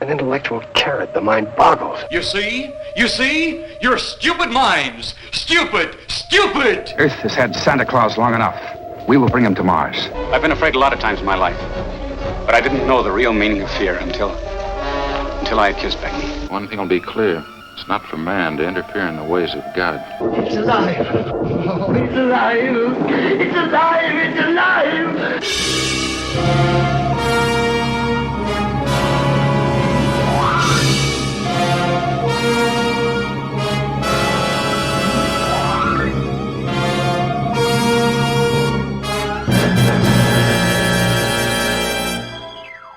An intellectual carrot, the mind boggles. You see? You see? You're stupid minds. Stupid! Stupid! Earth has had Santa Claus long enough. We will bring him to Mars. I've been afraid a lot of times in my life, but I didn't know the real meaning of fear until I had kissed Becky. One thing will be clear. It's not for man to interfere in the ways of God. It's alive. Oh, it's alive. It's alive. It's alive.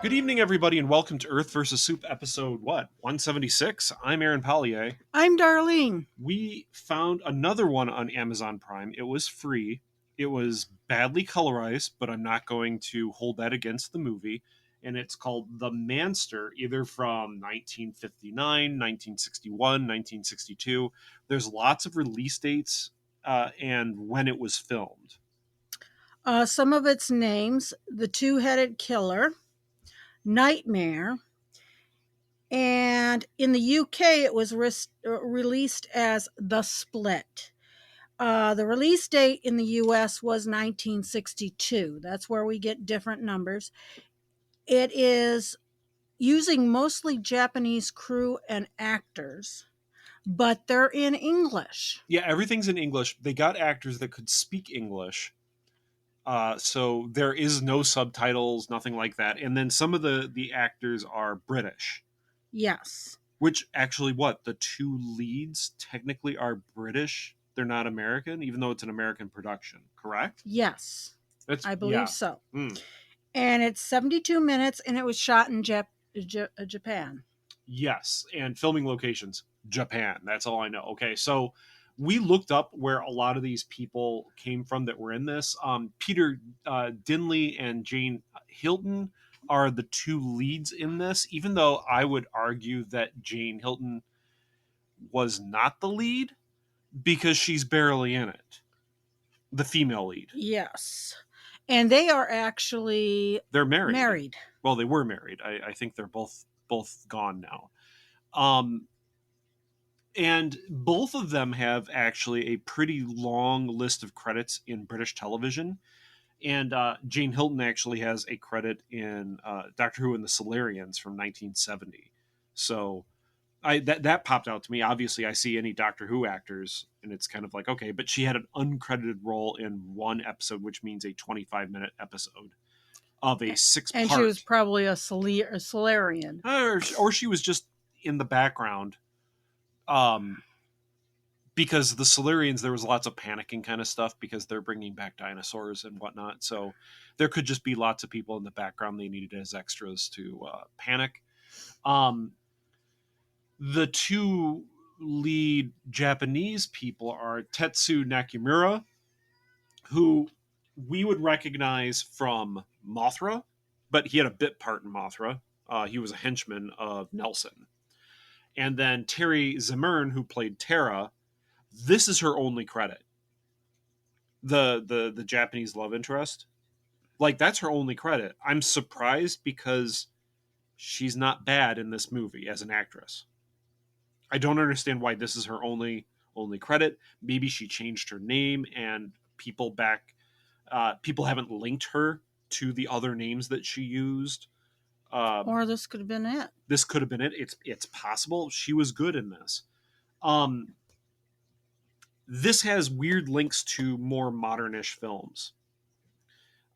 Good evening, everybody, and welcome to Earth vs. Soup episode, 176? I'm Aaron Pollier. I'm Darlene. We found another one on Amazon Prime. It was free. It was badly colorized, but I'm not going to hold that against the movie. And it's called The Manster, either from 1959, 1961, 1962. There's lots of release dates and when it was filmed. Some of its names: The Two-Headed Killer, Nightmare, and in the UK it was released as The Split. The release date in the US was 1962. That's where we get different numbers. It is using mostly Japanese crew and actors, but they're in English. Yeah, everything's in English. They got actors that could speak English. So there is no subtitles, nothing like that. And then some of the actors are British. Yes. Which actually, the two leads technically are British. They're not American, even though it's an American production, correct? Yes. I believe so. Mm. And it's 72 minutes, and it was shot in Japan. Yes, and filming locations, Japan. That's all I know. Okay, so we looked up where a lot of these people came from that were in this. Peter Dinley and Jane Hilton are the two leads in this, even though I would argue that Jane Hilton was not the lead because she's barely in it. The female lead. Yes. And they are actually... They're married. Well, they were married. I think they're both gone now. And both of them have actually a pretty long list of credits in British television. And Jane Hilton actually has a credit in Doctor Who and the Solarians from 1970. So that popped out to me. Obviously, I see any Doctor Who actors, and it's kind of like, okay. But she had an uncredited role in one episode, which means a 25-minute episode of a 6-part. And she was probably a Solarian. Or she was just in the background. Because the Solarians, there was lots of panicking kind of stuff because they're bringing back dinosaurs and whatnot. So there could just be lots of people in the background they needed as extras to panic. The two lead Japanese people are Tetsu Nakamura, who we would recognize from Mothra, but he had a bit part in Mothra. He was a henchman of Nelson. And then Terry Zimmern, who played Tara, this is her only credit. The Japanese love interest. Like, that's her only credit. I'm surprised because she's not bad in this movie as an actress. I don't understand why this is her only credit. Maybe she changed her name and people haven't linked her to the other names that she used. Or this could have been it. This could have been it. It's possible. She was good in this. This has weird links to more modernish films.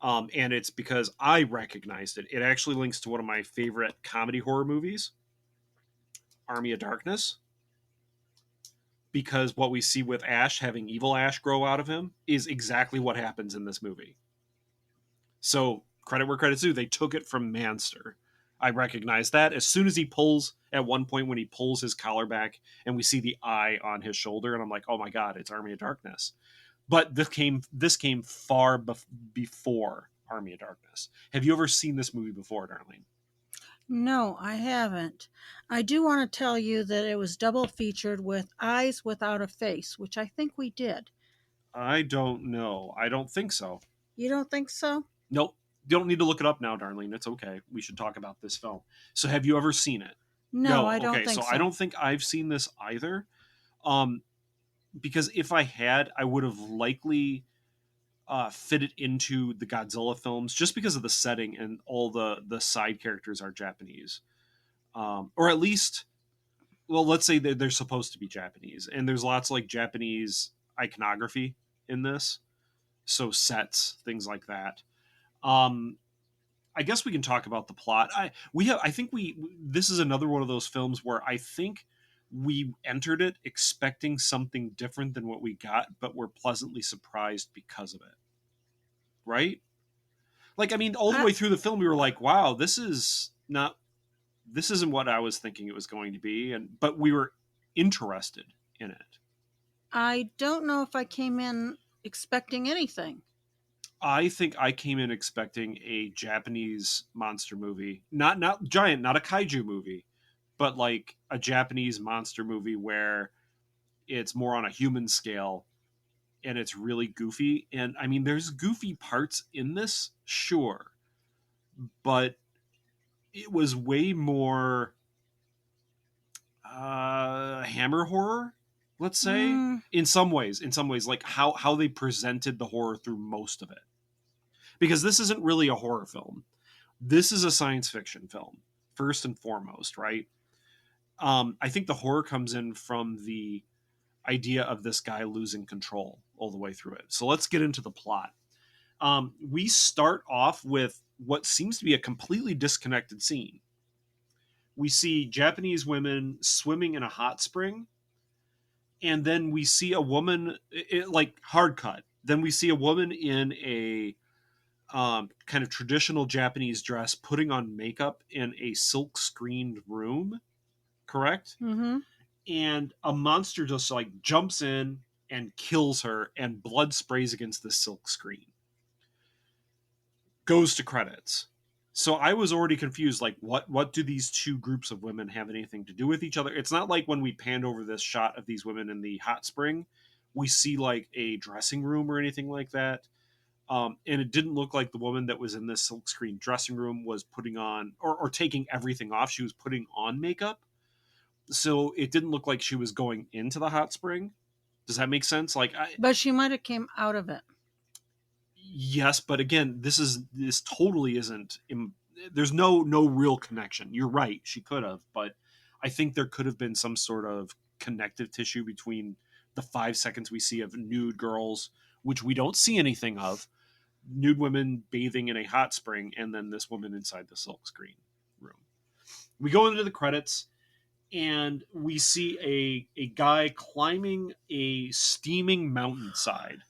And it's because I recognized it. It actually links to one of my favorite comedy horror movies, Army of Darkness. Because what we see with Ash, having evil Ash grow out of him, is exactly what happens in this movie. So, credit where credit's due. They took it from Manster. I recognize that. As soon as he pulls, at one point when he pulls his collar back and we see the eye on his shoulder, and I'm like, oh my God, it's Army of Darkness. But this came far before Army of Darkness. Have you ever seen this movie before, Darlene? No, I haven't. I do want to tell you that it was double featured with Eyes Without a Face, which I think we did. I don't know. I don't think so. You don't think so? Nope. You don't need to look it up now, Darlene. It's okay. We should talk about this film. So have you ever seen it? No, I don't okay, think so so. I don't think I've seen this either. Um, because if I had, I would have likely fit it into the Godzilla films just because of the setting and all the side characters are Japanese, or at least, well, let's say they're supposed to be Japanese, and there's lots of like Japanese iconography in this, so sets, things like that. Um, I guess we can talk about the plot. I think this is another one of those films where I think we entered it expecting something different than what we got, but we're pleasantly surprised because of it. Right? Like, I mean, all the way through the film, we were like, "Wow, this isn't what I was thinking it was going to be," but we were interested in it. I don't know if I came in expecting anything. I think I came in expecting a Japanese monster movie, not giant, not a kaiju movie, but like a Japanese monster movie where it's more on a human scale and it's really goofy. And I mean, there's goofy parts in this, sure, but it was way more hammer horror, let's say. In some ways, like how they presented the horror through most of it, because this isn't really a horror film. This is a science fiction film first and foremost, right? I think the horror comes in from the idea of this guy losing control all the way through it. So let's get into the plot. We start off with what seems to be a completely disconnected scene. We see Japanese women swimming in a hot spring, and then we see a woman, like hard cut. Then we see a woman in a kind of traditional Japanese dress putting on makeup in a silk screened room, correct? Mm-hmm. And a monster just like jumps in and kills her, and blood sprays against the silk screen. Goes to credits. So I was already confused, like what do these two groups of women have anything to do with each other? It's not like when we panned over this shot of these women in the hot spring, we see like a dressing room or anything like that. And it didn't look like the woman that was in this silkscreen dressing room was putting on or taking everything off. She was putting on makeup. So it didn't look like she was going into the hot spring. Does that make sense? But she might have came out of it. Yes, but again, this totally isn't. There's no real connection. You're right. She could have, but I think there could have been some sort of connective tissue between the 5 seconds we see of nude girls, which we don't see anything of, nude women bathing in a hot spring, and then this woman inside the silk screen room. We go into the credits, and we see a guy climbing a steaming mountainside.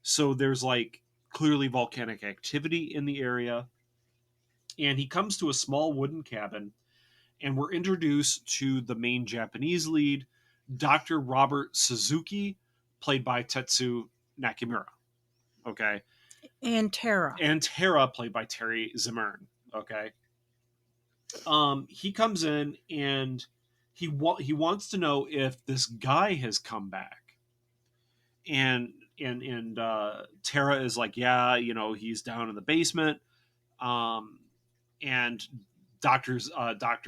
So there's like clearly volcanic activity in the area. And he comes to a small wooden cabin, and we're introduced to the main Japanese lead, Dr. Robert Suzuki, played by Tetsu Nakamura. Okay. And Tara. And Tara, played by Terry Zimmern. Okay. He comes in and he wants to know if this guy has come back. And Tara is like, yeah, he's down in the basement. And Dr.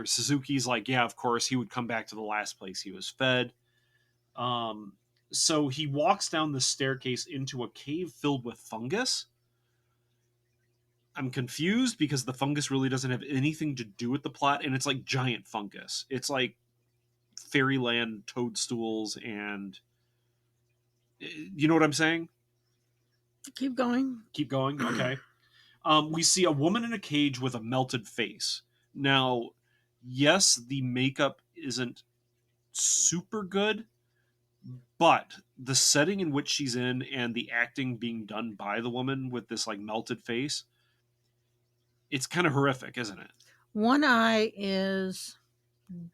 Suzuki's like, yeah, of course he would come back to the last place he was fed. So he walks down the staircase into a cave filled with fungus. I'm confused because the fungus really doesn't have anything to do with the plot, and it's like giant fungus. It's like fairyland toadstools, and you know what I'm saying? Keep going. Keep going. Okay. We see a woman in a cage with a melted face. Now, yes, the makeup isn't super good, but the setting in which she's in and the acting being done by the woman with this like melted face, it's kind of horrific, isn't it? One eye is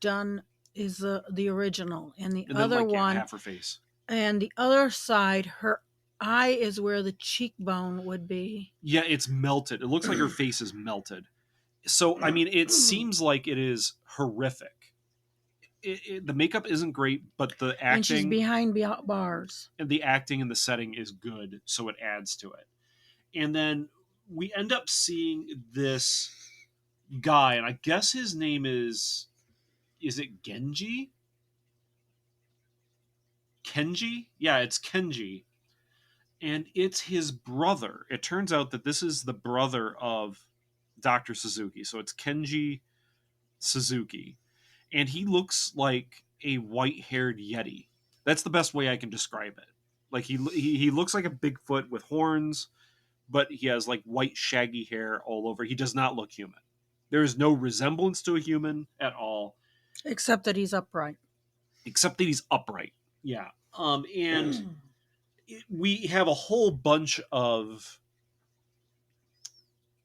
the original, and the other then, like, one, half her face. And the other side, her eye is where the cheekbone would be. Yeah, it's melted. It looks like her face is melted. So, I mean, it seems like it is horrific. The makeup isn't great, but the acting... And she's behind bars. And the acting and the setting is good, so it adds to it. And then we end up seeing this guy, and I guess his name is is it Genji? Kenji? Yeah, it's Kenji. And it's his brother. It turns out that this is the brother of Dr. Suzuki. So it's Kenji Suzuki. And he looks like a white-haired Yeti. That's the best way I can describe it. Like he looks like a Bigfoot with horns, but he has like white shaggy hair all over. He does not look human. There is no resemblance to a human at all. Except that he's upright. Yeah. And we have a whole bunch of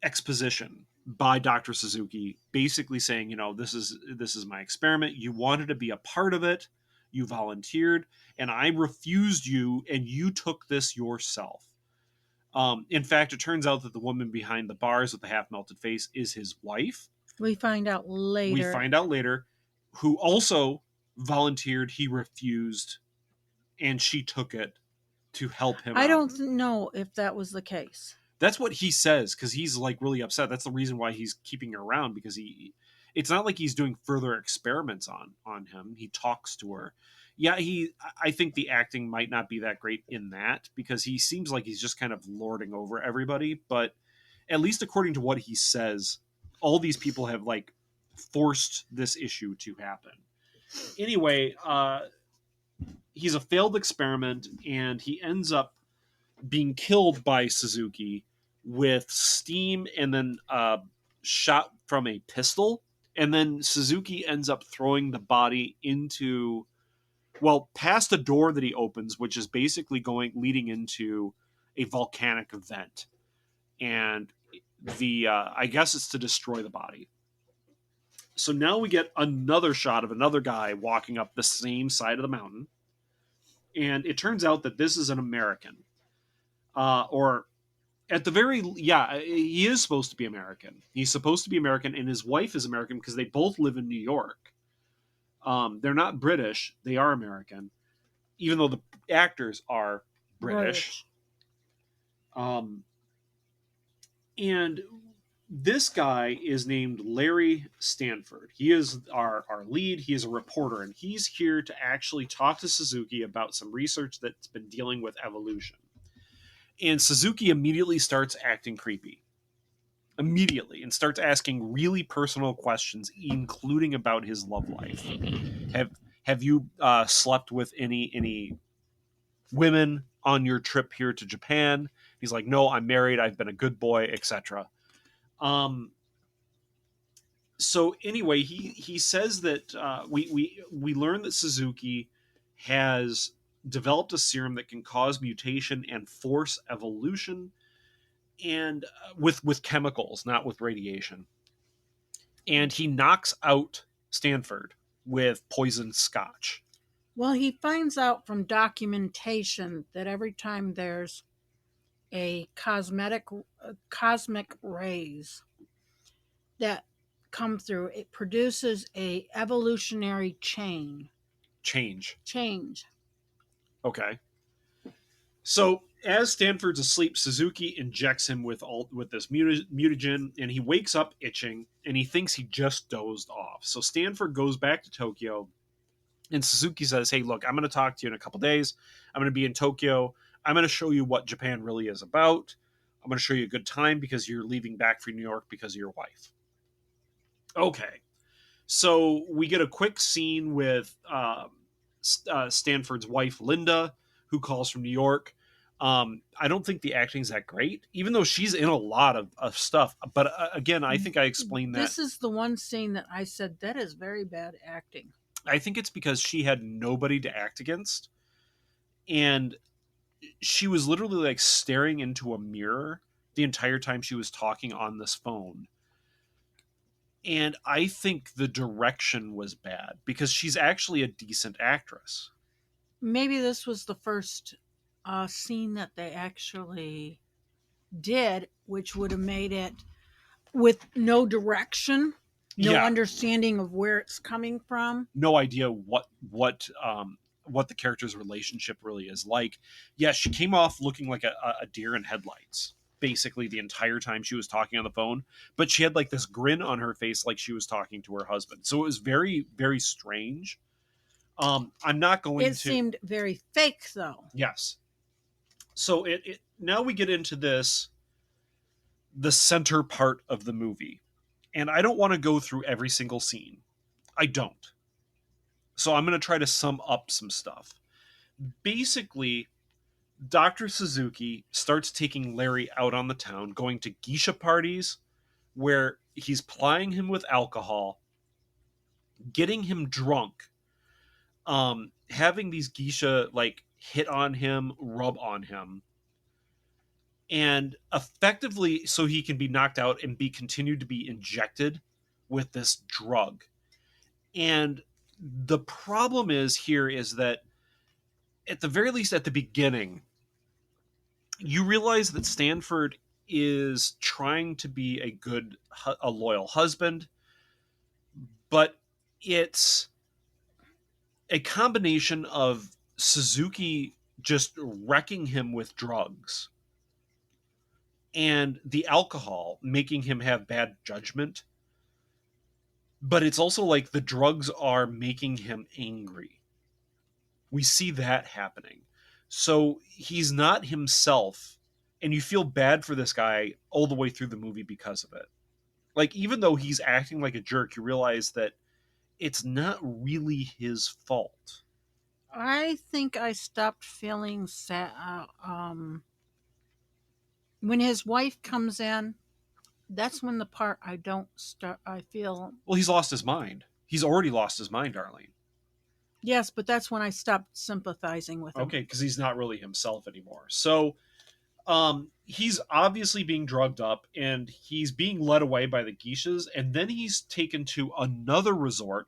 exposition by Dr. Suzuki, basically saying, this is my experiment. You wanted to be a part of it. You volunteered, and I refused you, and you took this yourself. In fact, it turns out that the woman behind the bars with the half-melted face is his wife. We find out later. Who also volunteered. He refused, and she took it to help him I out. don't know if that was the case. That's what he says, because he's like really upset. That's the reason why he's keeping her around, because it's not like he's doing further experiments on him. He talks to her. Yeah, I think the acting might not be that great in that, because he seems like he's just kind of lording over everybody. But at least according to what he says, all these people have like forced this issue to happen. Anyway, he's a failed experiment, and he ends up being killed by Suzuki with steam and then shot from a pistol. And then Suzuki ends up throwing the body past a door that he opens, which is basically leading into a volcanic vent. And I guess it's to destroy the body. So now we get another shot of another guy walking up the same side of the mountain. And it turns out that this is an American. Or at the he is supposed to be American. He's supposed to be American, and his wife is American because they both live in New York. They're not British; they are American, even though the actors are British. And this guy is named Larry Stanford. He is our lead. He is a reporter, and he's here to actually talk to Suzuki about some research that's been dealing with evolution. And Suzuki immediately starts acting creepy. Immediately. And starts asking really personal questions, including about his love life. Have you slept with any women on your trip here to Japan? He's like, no, I'm married. I've been a good boy, etc. So anyway, he says that we learn that Suzuki has developed a serum that can cause mutation and force evolution, and with chemicals, not with radiation. And he knocks out Stanford with poisoned scotch. Well, he finds out from documentation that every time there's a cosmic rays that come through, it produces a evolutionary change. Okay. So as Stanford's asleep, Suzuki injects him with this mutagen, and he wakes up itching, and he thinks he just dozed off. So Stanford goes back to Tokyo, and Suzuki says, hey, look, I'm going to talk to you in a couple days. I'm going to be in Tokyo. I'm going to show you what Japan really is about. I'm going to show you a good time because you're leaving back for New York because of your wife. Okay. So we get a quick scene with Stanford's wife, Linda, who calls from New York. I don't think the acting is that great, even though she's in a lot of stuff. But again, I think I explained that. This is the one scene that I said, that is very bad acting. I think it's because she had nobody to act against. And she was literally like staring into a mirror the entire time she was talking on this phone. And I think the direction was bad because she's actually a decent actress. Maybe this was the first scene that they actually did, which would have made it with no direction, no understanding of where it's coming from. No idea what the character's relationship really is like. Yeah, she came off looking like a deer in headlights. basically the entire time she was talking on the phone, but she had like this grin on her face like she was talking to her husband. So it was very, very strange. I'm not going to. It seemed very fake, though. Yes. So it now we get into the center part of the movie. And I don't want to go through every single scene. I don't. So I'm going to try to sum up some stuff. Basically, Dr. Suzuki starts taking Larry out on the town, going to geisha parties where he's plying him with alcohol, getting him drunk, having these geisha like hit on him, rub on him, and effectively so he can be knocked out and be continued to be injected with this drug. And the problem is that at the very least at the beginning, you realize that Stanford is trying to be a loyal husband, but it's a combination of Suzuki just wrecking him with drugs and the alcohol making him have bad judgment. But it's also like the drugs are making him angry. We see that happening. So he's not himself, and you feel bad for this guy all the way through the movie because of it. Like, even though he's acting like a jerk, you realize that it's not really his fault. I think I stopped feeling sad. When his wife comes in, that's when the part I feel. Well, he's lost his mind. He's already lost his mind, Darlene. Yes, but that's when I stopped sympathizing with him. Okay, because he's not really himself anymore. So he's obviously being drugged up, and he's being led away by the geishas, and then he's taken to another resort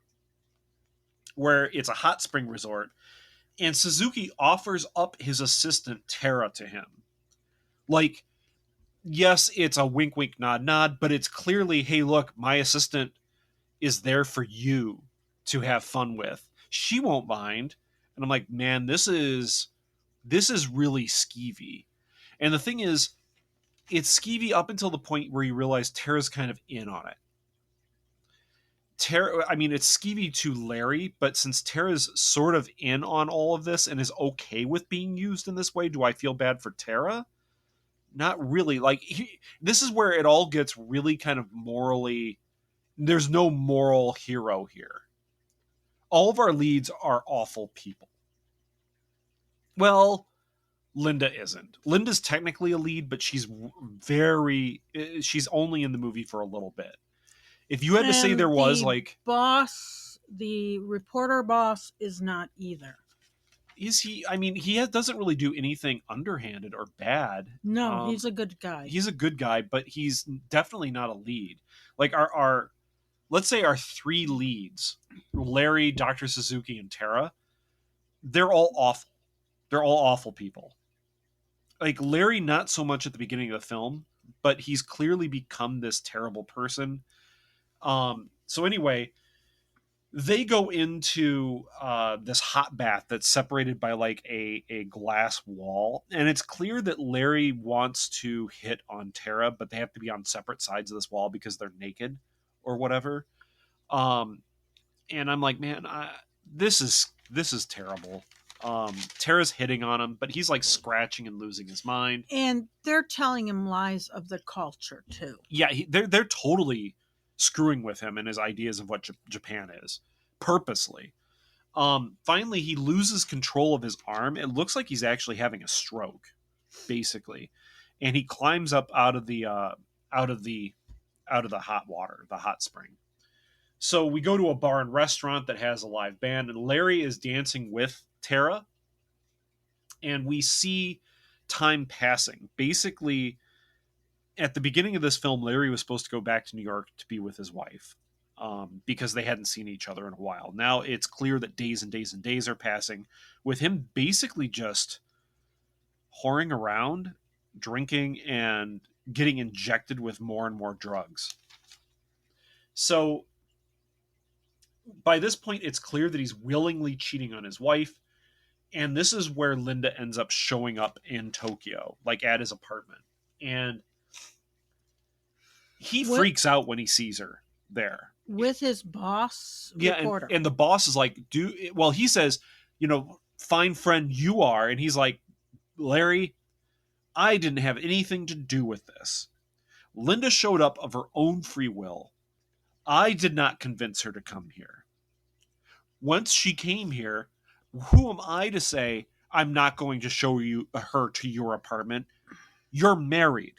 where it's a hot spring resort, and Suzuki offers up his assistant Tara to him. Like, yes, it's a wink, wink, nod, nod, but it's clearly, hey, look, my assistant is there for you to have fun with. She won't mind. And I'm like, man, this is really skeevy. And the thing is, it's skeevy up until the point where you realize Tara's kind of in on it. It's skeevy to Larry, but since Tara's sort of in on all of this and is okay with being used in this way, do I feel bad for Tara? Not really. Like, this is where it all gets really kind of morally. There's no moral hero here. All of our leads are awful people. Well, Linda isn't. Linda's technically a lead, but she's only in the movie for a little bit. If you had to say there was the reporter boss is not either. Is he? I mean, doesn't really do anything underhanded or bad. No, he's a good guy. He's a good guy, but he's definitely not a lead. Like our let's say our three leads, Larry, Dr. Suzuki, and Tara, they're all awful. They're all awful people. Like, Larry, not so much at the beginning of the film, but he's clearly become this terrible person. So anyway, they go into this hot bath that's separated by like a glass wall, and it's clear that Larry wants to hit on Tara, but they have to be on separate sides of this wall because they're naked or whatever. And I'm like, man, this is terrible. Tara's hitting on him, but he's like scratching and losing his mind. And they're telling him lies of the culture too. Yeah, they're totally screwing with him and his ideas of what Japan is, purposely. Finally, he loses control of his arm. It looks like he's actually having a stroke, basically, and he climbs up out of the hot water, the hot spring. So we go to a bar and restaurant that has a live band, and Larry is dancing with Tara, and we see time passing. Basically, at the beginning of this film, Larry was supposed to go back to New York to be with his wife because they hadn't seen each other in a while. Now it's clear that days and days and days are passing with him basically just whoring around, drinking, and getting injected with more and more drugs. So by this point, it's clear that he's willingly cheating on his wife. And this is where Linda ends up showing up in Tokyo, like at his apartment. And he What- freaks out when he sees her there. with his boss Yeah, reporter. and the boss is like, he says, fine friend you are. And he's like, Larry, I didn't have anything to do with this. Linda showed up of her own free will. I did not convince her to come here. Once she came here, who am I to say I'm not going to show her to your apartment? You're married.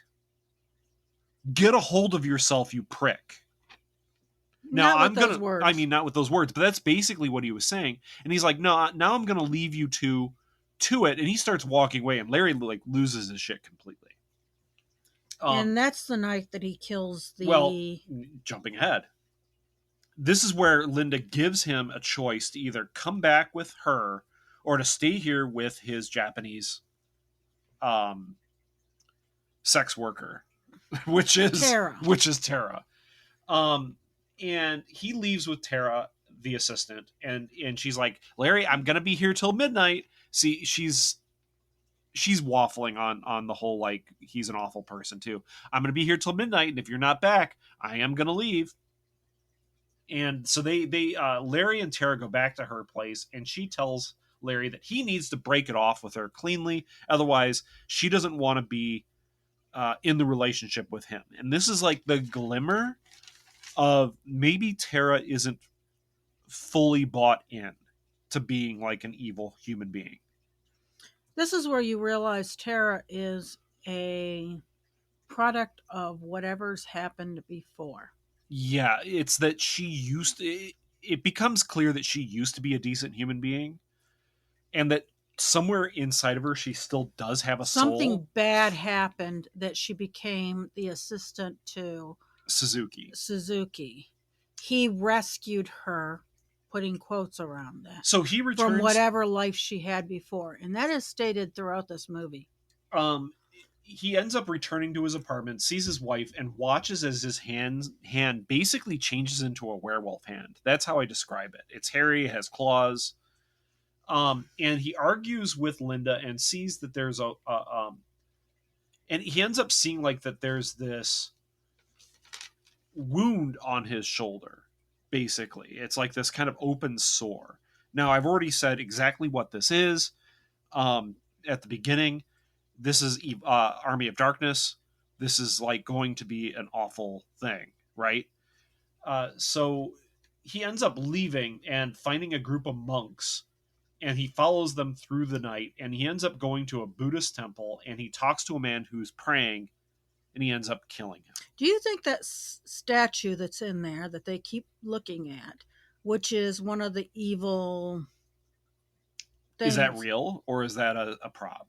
Get a hold of yourself, you prick. Now Not with those words. I mean, not with those words, but that's basically what he was saying. And he's like, no, now I'm gonna leave you to it. And he starts walking away, and Larry like loses his shit completely. And that's the night that he kills the. Well, jumping ahead. This is where Linda gives him a choice to either come back with her or to stay here with his Japanese sex worker, which is Tara. And he leaves with Tara, the assistant, and she's like, Larry, I'm gonna be here till midnight. See, she's waffling on the whole, like, he's an awful person too. I'm gonna be here till midnight, and if you're not back, I am gonna leave. And so they Larry and Tara go back to her place, and she tells Larry that he needs to break it off with her cleanly, otherwise she doesn't want to be in the relationship with him. And this is like the glimmer of maybe Tara isn't fully bought in to being like an evil human being. This is where you realize Tara is a product of whatever's happened before. Yeah, it's that it becomes clear that she used to be a decent human being, and that somewhere inside of her she still does have a soul. Something bad happened that she became the assistant to Suzuki. He rescued her, putting quotes around that. So he returns from whatever life she had before, and that is stated throughout this movie. He ends up returning to his apartment, sees his wife, and watches as his hand basically changes into a werewolf hand. That's how I describe it. It's hairy, it has claws. And he argues with Linda and sees that there's and he ends up seeing like that there's this wound on his shoulder. Basically, it's like this kind of open sore. Now, I've already said exactly what this is at the beginning. This is Army of Darkness. This is like going to be an awful thing, right? So he ends up leaving and finding a group of monks, and he follows them through the night, and he ends up going to a Buddhist temple, and he talks to a man who's praying, and he ends up killing him. Do you think that statue that's in there that they keep looking at, which is one of the evil things, is that real, or is that a prop?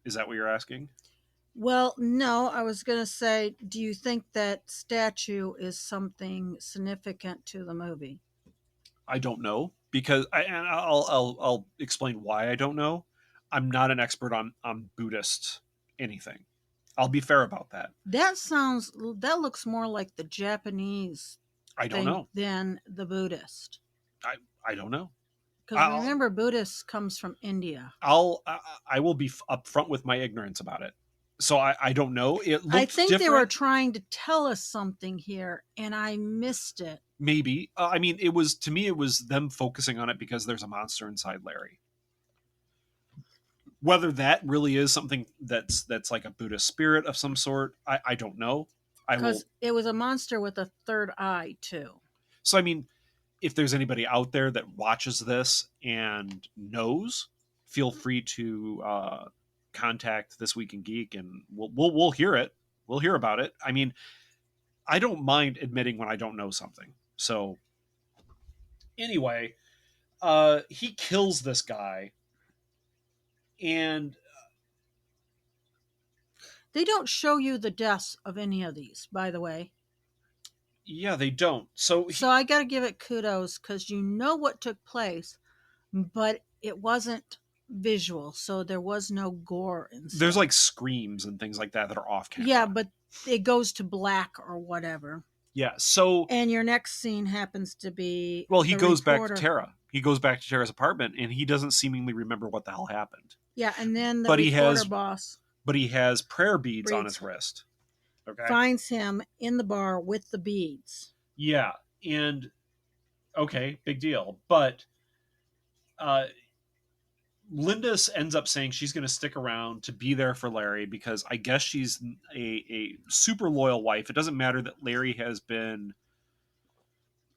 Is that what you're asking? Well, no, I was going to say, do you think that statue is something significant to the movie? I don't know, because I'll explain why I don't know. I'm not an expert on Buddhist anything. I'll be fair about that. That looks more like the Japanese I don't know than the Buddhist. I don't know. Because remember, Buddhist comes from India. I will be upfront with my ignorance about it. So I don't know. It looked I think different. they were trying to tell us something here, and I missed it. Maybe. I mean, it was them focusing on it because there's a monster inside Larry. Whether that really is something that's like a Buddhist spirit of some sort, I don't know. Because it was a monster with a third eye too. So I mean, if there's anybody out there that watches this and knows, feel free to contact This Week in Geek, and we'll hear it. We'll hear about it. I mean, I don't mind admitting when I don't know something. So anyway, he kills this guy, and they don't show you the deaths of any of these, by the way. Yeah, they don't. So I got to give it kudos, because you know what took place, but it wasn't visual, so there was no gore and stuff. There's like screams and things like that are off camera. Yeah, but it goes to black or whatever. Yeah, so and your next scene happens to be he goes back to Tara. He goes back to Tara's apartment, and he doesn't seemingly remember what the hell happened. Yeah, and then the but reporter boss. But he has prayer beads on his wrist. Okay. finds him in the bar with the beads. Yeah. And okay, big deal. But Linda ends up saying she's going to stick around to be there for Larry because I guess she's a super loyal wife. It doesn't matter that Larry has been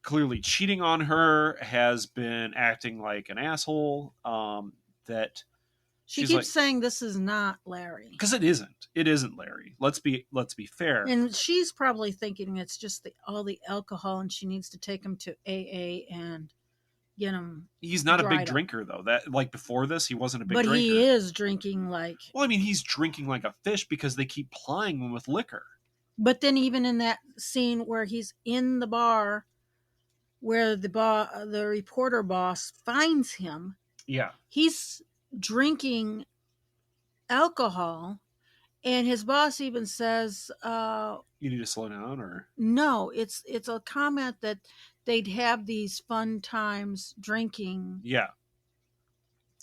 clearly cheating on her, has been acting like an asshole. That She she's keeps like, saying this is not Larry. because it isn't. It isn't Larry. Let's be fair. And she's probably thinking it's just all the alcohol and she needs to take him to AA and get him. He's not a big dried up. drinker though. That like before this, he wasn't a big But drinker. he is drinking like. Well, I mean, he's drinking like a fish because they keep plying him with liquor. But then even in that scene where he's in the bar, where the reporter boss finds him, Yeah. he's drinking alcohol, and his boss even says, You need to slow down, or no, it's a comment that they'd have these fun times drinking. yeah.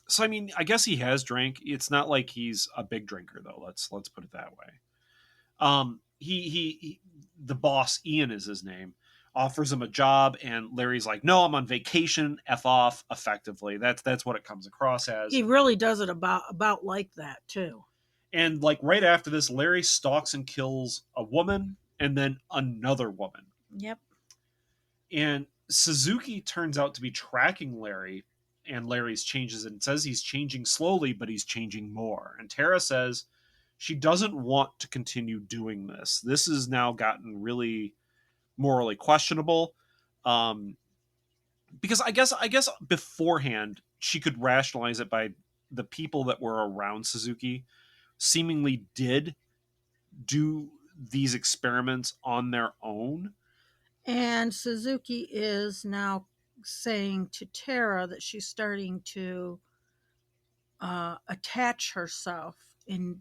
So I mean, I guess he has drank. It's not like he's a big drinker though. Let's put it that way. He the boss, Ian is his name, offers him a job, and Larry's like, "No, I'm on vacation. F off." Effectively, that's what it comes across as. He really does it about like that too. And like right after this, Larry stalks and kills a woman and then another woman. Yep. And Suzuki turns out to be tracking Larry, and Larry's changes and says he's changing slowly, but he's changing more. And Tara says she doesn't want to continue doing this. This has now gotten really morally questionable. Because I guess beforehand she could rationalize it by the people that were around Suzuki seemingly did do these experiments on their own. And Suzuki is now saying to Tara that she's starting to attach herself in.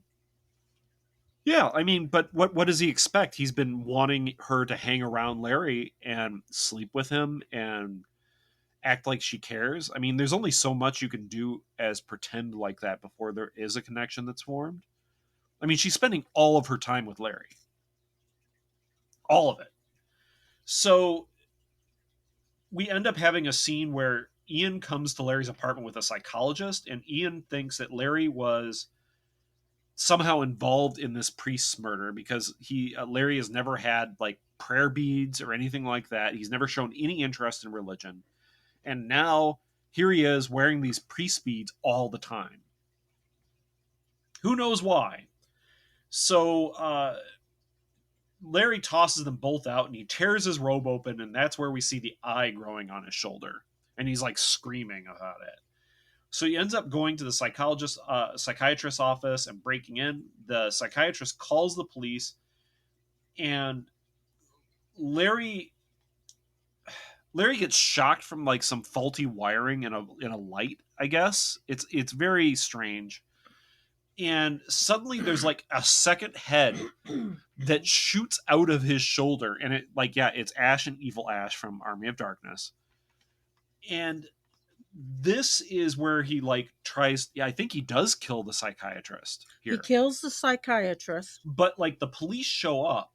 Yeah, I mean, but what does he expect? He's been wanting her to hang around Larry and sleep with him and act like she cares. I mean, there's only so much you can do as pretend like that before there is a connection that's formed. I mean, she's spending all of her time with Larry. All of it. So we end up having a scene where Ian comes to Larry's apartment with a psychologist, and Ian thinks that Larry was somehow involved in this priest's murder because Larry has never had like prayer beads or anything like that. He's never shown any interest in religion. And now here he is wearing these priest beads all the time. Who knows why? So Larry tosses them both out and he tears his robe open, and that's where we see the eye growing on his shoulder. And he's like screaming about it. So he ends up going to the psychiatrist's office and breaking in. The psychiatrist calls the police, and Larry gets shocked from like some faulty wiring in a light, I guess. It's very strange. And suddenly there's like a second head that shoots out of his shoulder, and it's Ash and Evil Ash from Army of Darkness. And this is where he like tries. Yeah, I think he does kill the psychiatrist here. He kills the psychiatrist, but like the police show up,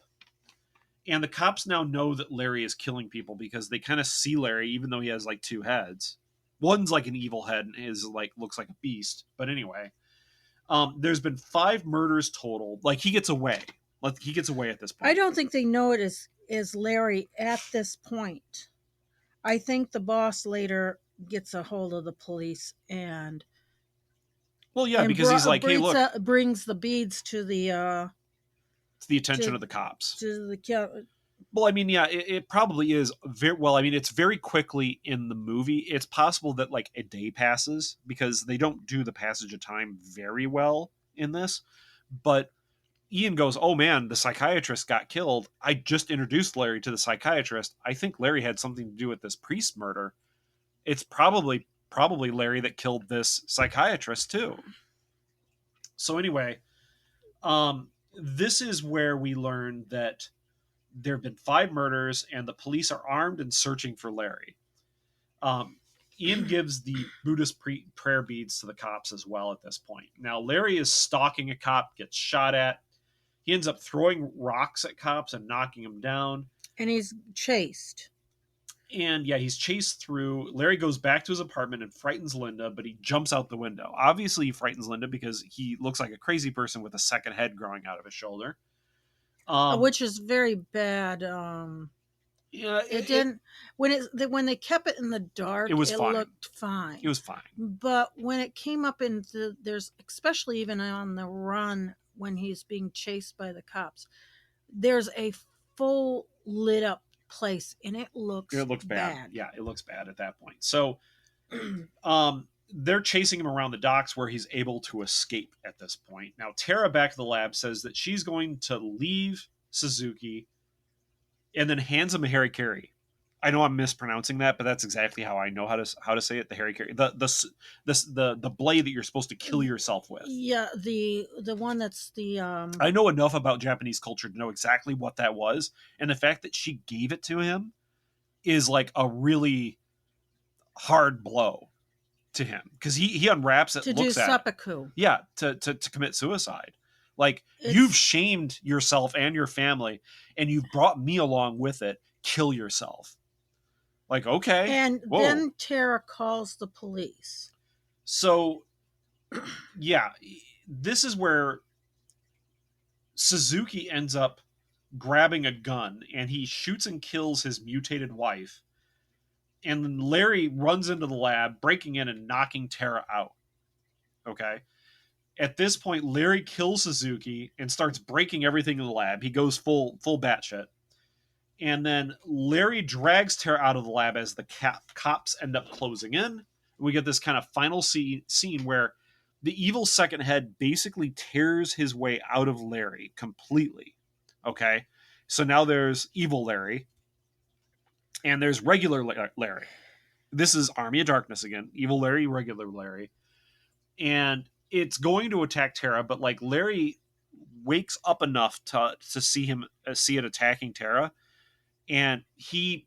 and the cops now know that Larry is killing people because they kind of see Larry, even though he has like two heads. One's like an evil head and is like looks like a beast. But anyway, there's been 5 murders total. Like he gets away. He gets away at this point. I don't think they know it is Larry at this point. I think the boss later gets a hold of the police and. Well, yeah, because he's like, hey, look, brings the beads to the attention of the cops. To the. Well, I mean, yeah, it probably is very well. I mean, it's very quickly in the movie. It's possible that like a day passes because they don't do the passage of time very well in this. But Ian goes, "Oh man, the psychiatrist got killed. I just introduced Larry to the psychiatrist. I think Larry had something to do with this priest murder. It's probably Larry that killed this psychiatrist too." So anyway, this is where we learn that there have been 5 murders and the police are armed and searching for Larry. Ian gives the Buddhist prayer beads to the cops as well at this point. Now Larry is stalking a cop, gets shot at. He ends up throwing rocks at cops and knocking them down. And he's chased. And yeah, he's chased through. Larry goes back to his apartment and frightens Linda, but he jumps out the window. Obviously, he frightens Linda because he looks like a crazy person with a second head growing out of his shoulder. Which is very bad. Yeah, it didn't when they kept it in the dark. It was fine. Looked fine. It was fine. But when it came up there's especially even on the run when he's being chased by the cops, there's a full lit up place and it looks bad. Yeah, it looks bad at that point. So, they're chasing him around the docks where he's able to escape at this point. Now, Tara back at the lab says that she's going to leave Suzuki and then hands him a Harry Carey. I know I'm mispronouncing that, but that's exactly how I know how to say it. The Harry Carey, the blade that you're supposed to kill yourself with. Yeah, the one that's the. I know enough about Japanese culture to know exactly what that was, and the fact that she gave it to him is like a really hard blow to him because he unwraps it, to looks do at seppuku. Yeah, to commit suicide. Like, you've shamed yourself and your family, and you've brought me along with it. Kill yourself. Like, okay. And whoa. Then Tara calls the police. So, yeah, this is where Suzuki ends up grabbing a gun, and he shoots and kills his mutated wife. And then Larry runs into the lab, breaking in and knocking Tara out. Okay? At this point, Larry kills Suzuki and starts breaking everything in the lab. He goes full batshit. And then Larry drags Tara out of the lab as the cops end up closing in. We get this kind of final scene where the evil second head basically tears his way out of Larry completely. Okay? So now there's evil Larry. And there's regular Larry. This is Army of Darkness again. Evil Larry, regular Larry. And it's going to attack Tara, but like Larry wakes up enough to see it attacking Tara, and he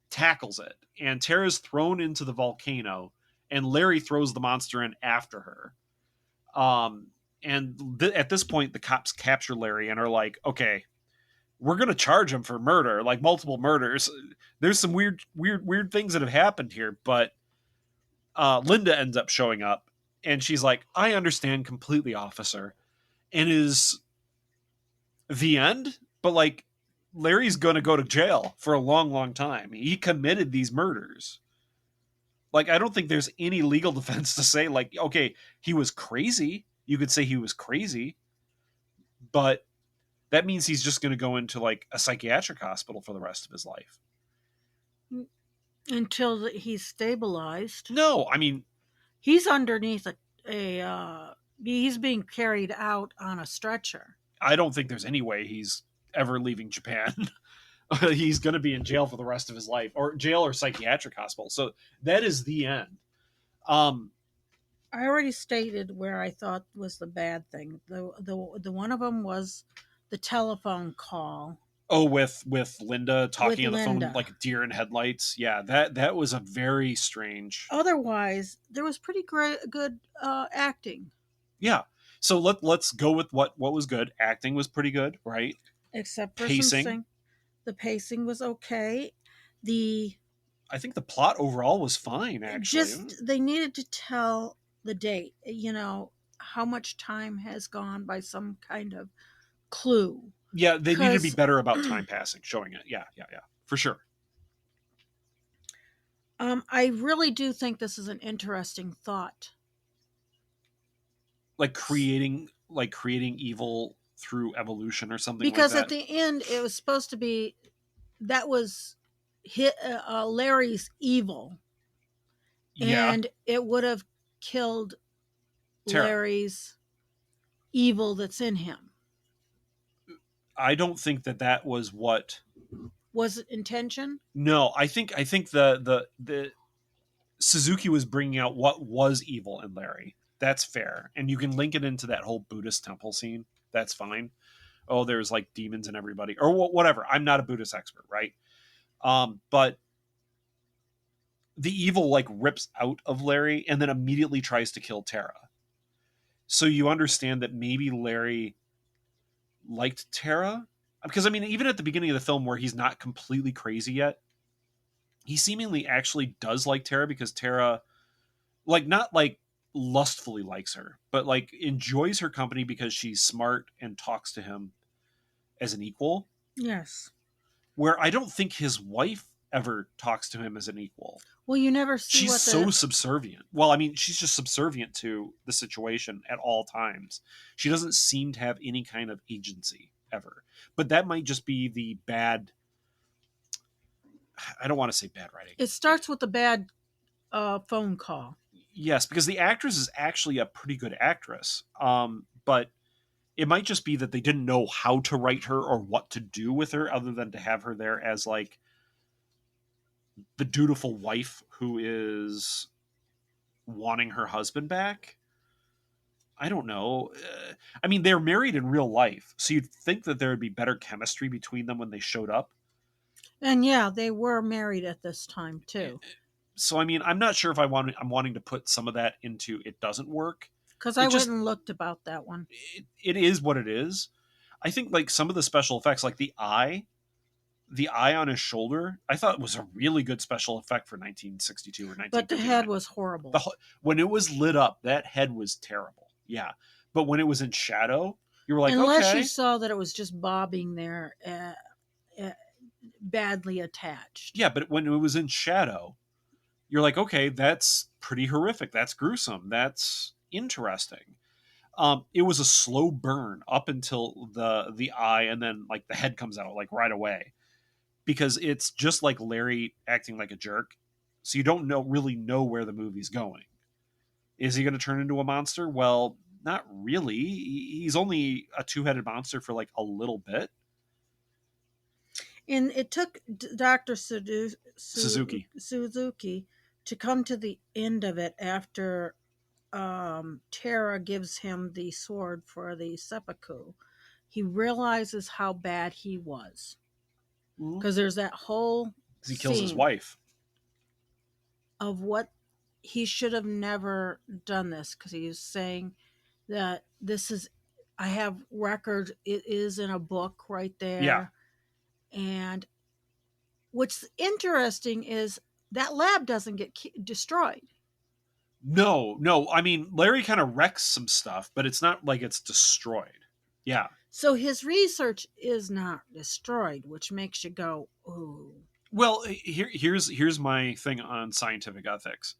tackles it. And Tara's thrown into the and Larry throws the monster in after her. At this point, the cops capture Larry and are like, okay, we're going to charge him for murder, like multiple murders. There's some weird things that have happened here, but Linda ends up showing up. And she's like, I understand completely, officer. And is the end? But like, Larry's going to go to jail for a long, long time. He committed these murders. Like, I don't think there's any legal defense to say, like, okay, he was crazy. You could say he was crazy. But that means he's just going to go into like a psychiatric hospital for the rest of his life. Until he's stabilized. No, I mean, he's underneath he's being carried out on a stretcher. I don't think there's any way he's ever leaving Japan. He's going to be in jail for the rest of his life, or jail or psychiatric hospital. So that is the end. I already stated where I thought was the bad thing. The one of them was the telephone call. Oh, with Linda talking on the phone like a deer in headlights. Yeah, that was a very strange. Otherwise, there was pretty good acting. Yeah. So let's go with what was good. Acting was pretty good, right? Except for pacing. The pacing was okay. I think the plot overall was fine, actually. Just they needed to tell the date. How much time has gone by some kind of clue. Yeah, they need to be better about time passing, showing it. Yeah, for sure. I really do think this is an interesting thought. Like creating evil through evolution or something because like that. At the end, it was supposed to be that was Larry's evil. Yeah. And it would have killed Tara. Larry's evil that's in him. I don't think that was what was it intention. No, I think the Suzuki was bringing out what was evil in Larry. That's fair, and you can link it into that whole Buddhist temple scene. That's fine. Oh, there's like demons and everybody, or whatever. I'm not a Buddhist expert, right? But the evil like rips out of Larry and then immediately tries to kill Tara. So you understand that maybe Larry liked Tara, because I mean, even at the beginning of the film where he's not completely crazy yet, he seemingly actually does like Tara, because Tara, like, not like lustfully likes her, but like enjoys her company because she's smart and talks to him as an equal. Yes. Where I don't think his wife ever talks to him as an equal. Well, you never see She's what the... so subservient. Well, I mean, she's just subservient to the situation at all times. She doesn't seem to have any kind of agency ever. But that might just be the bad... I don't want to say bad writing. It starts with a bad phone call. Yes, because the actress is actually a pretty good actress. But it might just be that they didn't know how to write her or what to do with her other than to have her there as like the dutiful wife who is wanting her husband back. I don't know. I mean, they're married in real life, so you'd think that there would be better chemistry between them when they showed up. And yeah, they were married at this time too. So I mean, I'm not sure if I'm wanting to put some of that into it doesn't work. Because I went and looked about that one. It is what it is. I think like some of the special effects, like the eye on his shoulder, I thought was a really good special effect for 1962 or 1959. But the head was horrible. When it was lit up, that head was terrible. Yeah. But when it was in shadow, you were like, unless okay. you saw that it was just bobbing there, badly attached. Yeah, but when it was in shadow, you're like, okay, that's pretty horrific. That's gruesome. That's interesting. It was a slow burn up until the eye, and then like the head comes out like right away, because it's just like Larry acting like a jerk. So you don't really know where the movie's going. Is he going to turn into a monster? Well, not really. He's only a two-headed monster for like a little bit. And it took Dr. Suzuki to come to the end of it after Tara gives him the sword for the seppuku. He realizes how bad he was. Because there's that whole he kills his wife. Of what he should have never done this, because he was saying that this is, I have record, it is in a book right there. Yeah. And what's interesting is that lab doesn't get destroyed. No. I mean, Larry kind of wrecks some stuff, but it's not like it's destroyed. Yeah. So his research is not destroyed, which makes you go, ooh. Well, here's my thing on scientific ethics.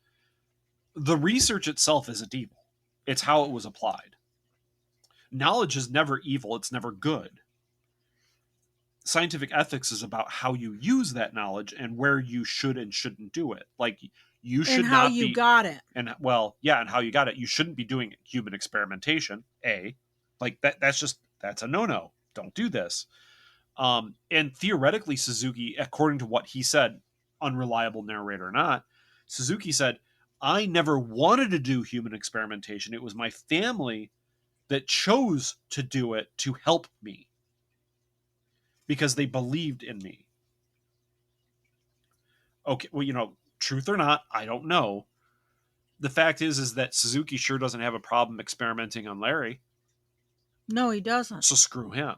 The research itself isn't evil. It's how it was applied. Knowledge is never evil. It's never good. Scientific ethics is about how you use that knowledge and where you should and shouldn't do it. Like, you should and how not you be, got it. And well, yeah, and how you got it. You shouldn't be doing human experimentation. Like that's a no-no. Don't do this. And theoretically, Suzuki, according to what he said, unreliable narrator or not, Suzuki said, I never wanted to do human experimentation. It was my family that chose to do it to help me, because they believed in me. Okay, well, truth or not, I don't know. The fact is that Suzuki sure doesn't have a problem experimenting on Larry. No, he doesn't. So screw him.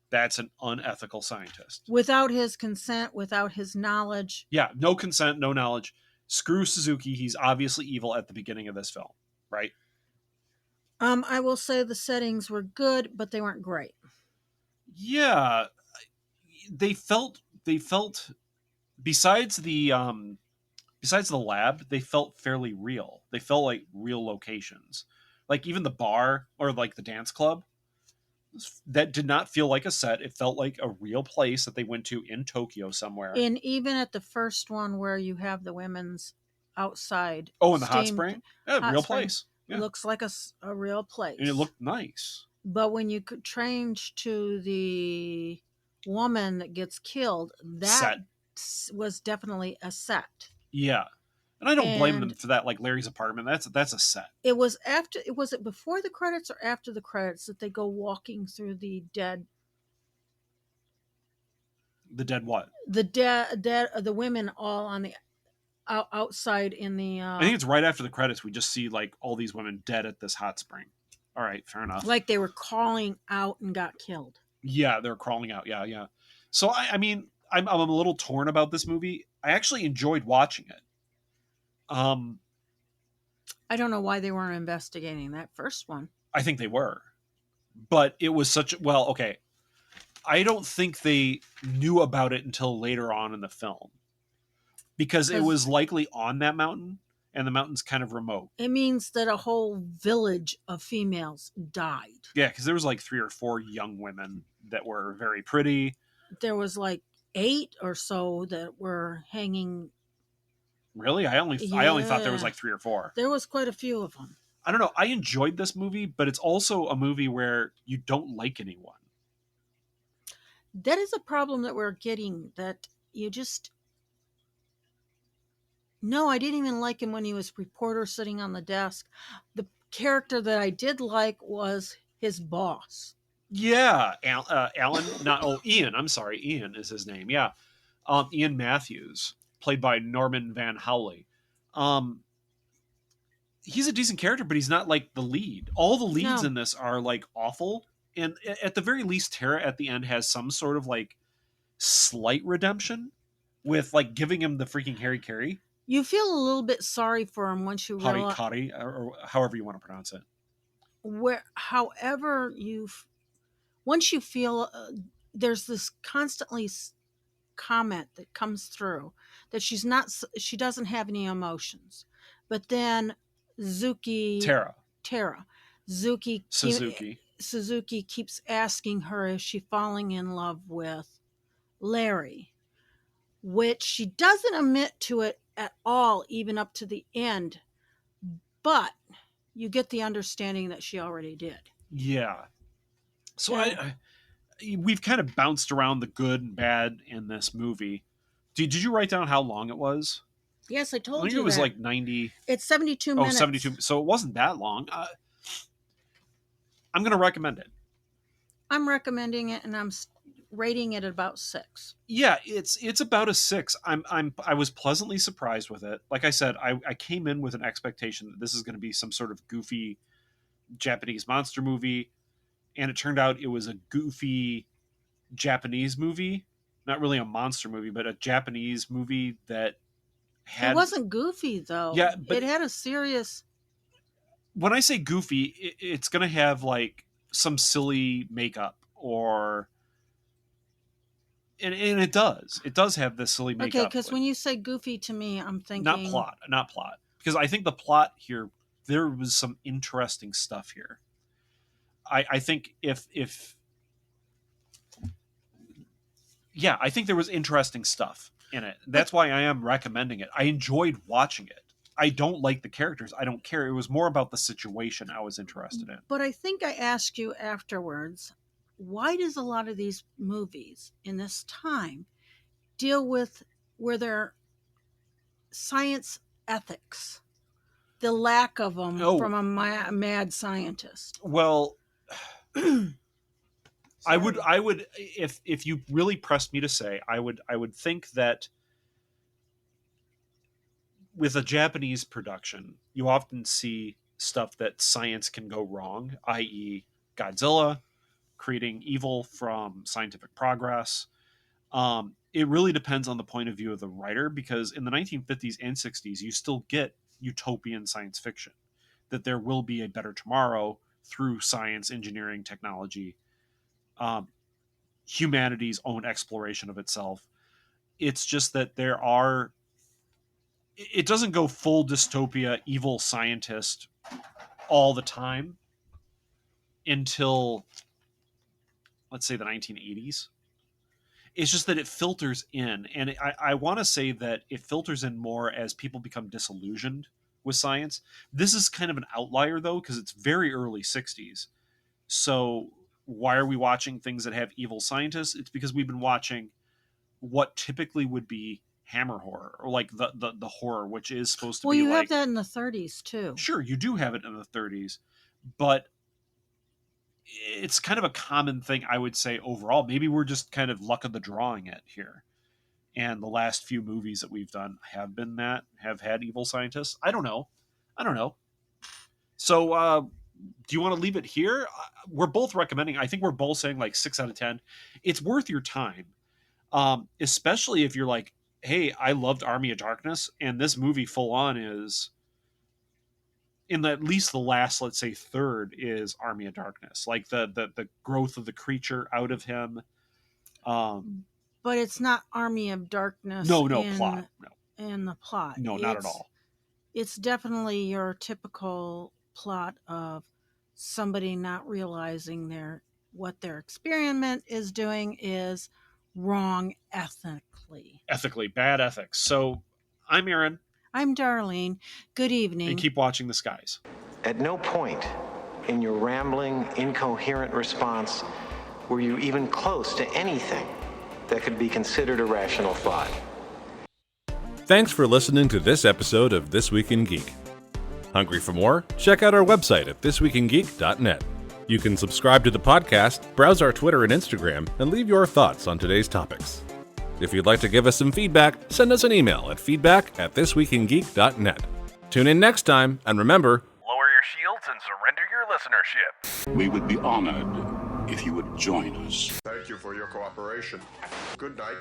That's an unethical scientist. Without his consent, without his knowledge. Yeah, no consent, no knowledge. Screw Suzuki. He's obviously evil at the beginning of this film, right? I will say the settings were good, but they weren't great. Yeah, they felt besides the lab, they felt fairly real. They felt like real locations. Like even the bar or like the dance club, that did not feel like a set. It felt like a real place that they went to in Tokyo somewhere. And even at the first one where you have the women's outside. Oh, in the hot spring? Yeah, real place. Yeah. It looks like a real place. And it looked nice. But when you change to the woman that gets killed, that was definitely a set. Yeah. And I don't blame them for that, like Larry's apartment. That's a set. It was was it before the credits or after the credits that they go walking through the dead? The dead what? The women all on the outside in the... I think it's right after the credits. We just see like all these women dead at this hot spring. All right, fair enough. Like they were calling out and got killed. Yeah, they're crawling out. Yeah, yeah. So I mean, I'm a little torn about this movie. I actually enjoyed watching it. Um, I don't know why they weren't investigating that first one. I think they were, but it was such well. Okay, I don't think they knew about it until later on in the film because it was likely on that mountain, and the mountain's kind of remote. It means that a whole village of females died. Yeah, because there was like 3 or 4 young women that were very pretty. There was like 8 or so that were hanging. Really, I only thought there was like 3 or 4. There was quite a few of them. I don't know. I enjoyed this movie, but it's also a movie where you don't like anyone. That is a problem that we're getting, that you just... No, I didn't even like him when he was reporter sitting on the desk. The character that I did like was his boss. Yeah, Alan, Ian. I'm sorry, Ian is his name. Yeah, Ian Matthews, played by Norman Van Howley. He's a decent character, but he's not like the lead. All the leads in this are like awful, and at the very least, Tara at the end has some sort of like slight redemption with like giving him the freaking Harry Carey. You feel a little bit sorry for him once you realize, Kari, or however you want to pronounce it. Once you feel there's this constantly comment that comes through that she doesn't have any emotions, but then Suzuki keeps asking her, is she falling in love with Larry, which she doesn't admit to it at all, even up to the end, but you get the understanding that she already did. Yeah. So we've kind of bounced around the good and bad in this movie. Did you write down how long it was? Yes, I told you. I think it was like 90. It's 72 minutes. 72. So it wasn't that long. I'm going to recommend it. I'm recommending it, and I'm rating it at about 6. Yeah, it's about a 6. I was pleasantly surprised with it. Like I said, I came in with an expectation that this is going to be some sort of goofy Japanese monster movie, and it turned out it was a goofy Japanese movie. Not really a monster movie, but a Japanese movie that had... It wasn't goofy, though. Yeah, but it had a serious... When I say goofy, it's going to have like some silly makeup or... And it does have this silly makeup. Okay, because when you say goofy to me, I'm thinking... Not plot. Because I think the plot here, there was some interesting stuff here. I think I think there was interesting stuff in it. That's why I am recommending it. I enjoyed watching it. I don't like the characters. I don't care. It was more about the situation I was interested in. But I think I asked you afterwards, why does a lot of these movies in this time deal with where they're science ethics, the lack of them from a mad scientist? Well, I would if you really pressed me to say, I would think that with a Japanese production, you often see stuff that science can go wrong, i.e. Godzilla creating evil from scientific progress. It really depends on the point of view of the writer, because in the 1950s and 60s, you still get utopian science fiction, that there will be a better tomorrow through science, engineering, technology, humanity's own exploration of itself. It's just that it doesn't go full dystopia, evil scientist all the time until, let's say, the 1980s. It's just that it filters in, and I want to say that it filters in more as people become disillusioned with science. This is kind of an outlier, though, because it's very early 60s. So why are we watching things that have evil scientists? It's because we've been watching what typically would be Hammer horror, or like the horror, which is supposed to be... Well, you like, have that in the 30s, too. Sure, you do have it in the 30s, but it's kind of a common thing, I would say, overall. Maybe we're just kind of luck of the drawing it here. And the last few movies that we've done have had evil scientists. I don't know. So do you want to leave it here? We're both recommending. I think we're both saying like 6 out of 10. It's worth your time, especially if you're like, hey, I loved Army of Darkness, and this movie full on is, in at least the last, let's say, third is Army of Darkness, like the growth of the creature out of him. But it's not Army of Darkness. Plot. No. In the plot. No, not at all. It's definitely your typical plot of somebody not realizing what their experiment is doing is wrong ethically. Bad ethics. So I'm Aaron. I'm Darlene. Good evening. And keep watching the skies. At no point in your rambling, incoherent response were you even close to anything that could be considered a rational thought. Thanks for listening to this episode of This Week in Geek. Hungry for more? Check out our website at thisweekingeek.net. You can subscribe to the podcast, browse our Twitter and Instagram, and leave your thoughts on today's topics. If you'd like to give us some feedback, send us an email at feedback@thisweekingeek.net. Tune in next time, and remember, lower your shields and surrender your listenership. We would be honored if you would join us. Thank you for your cooperation. Good night.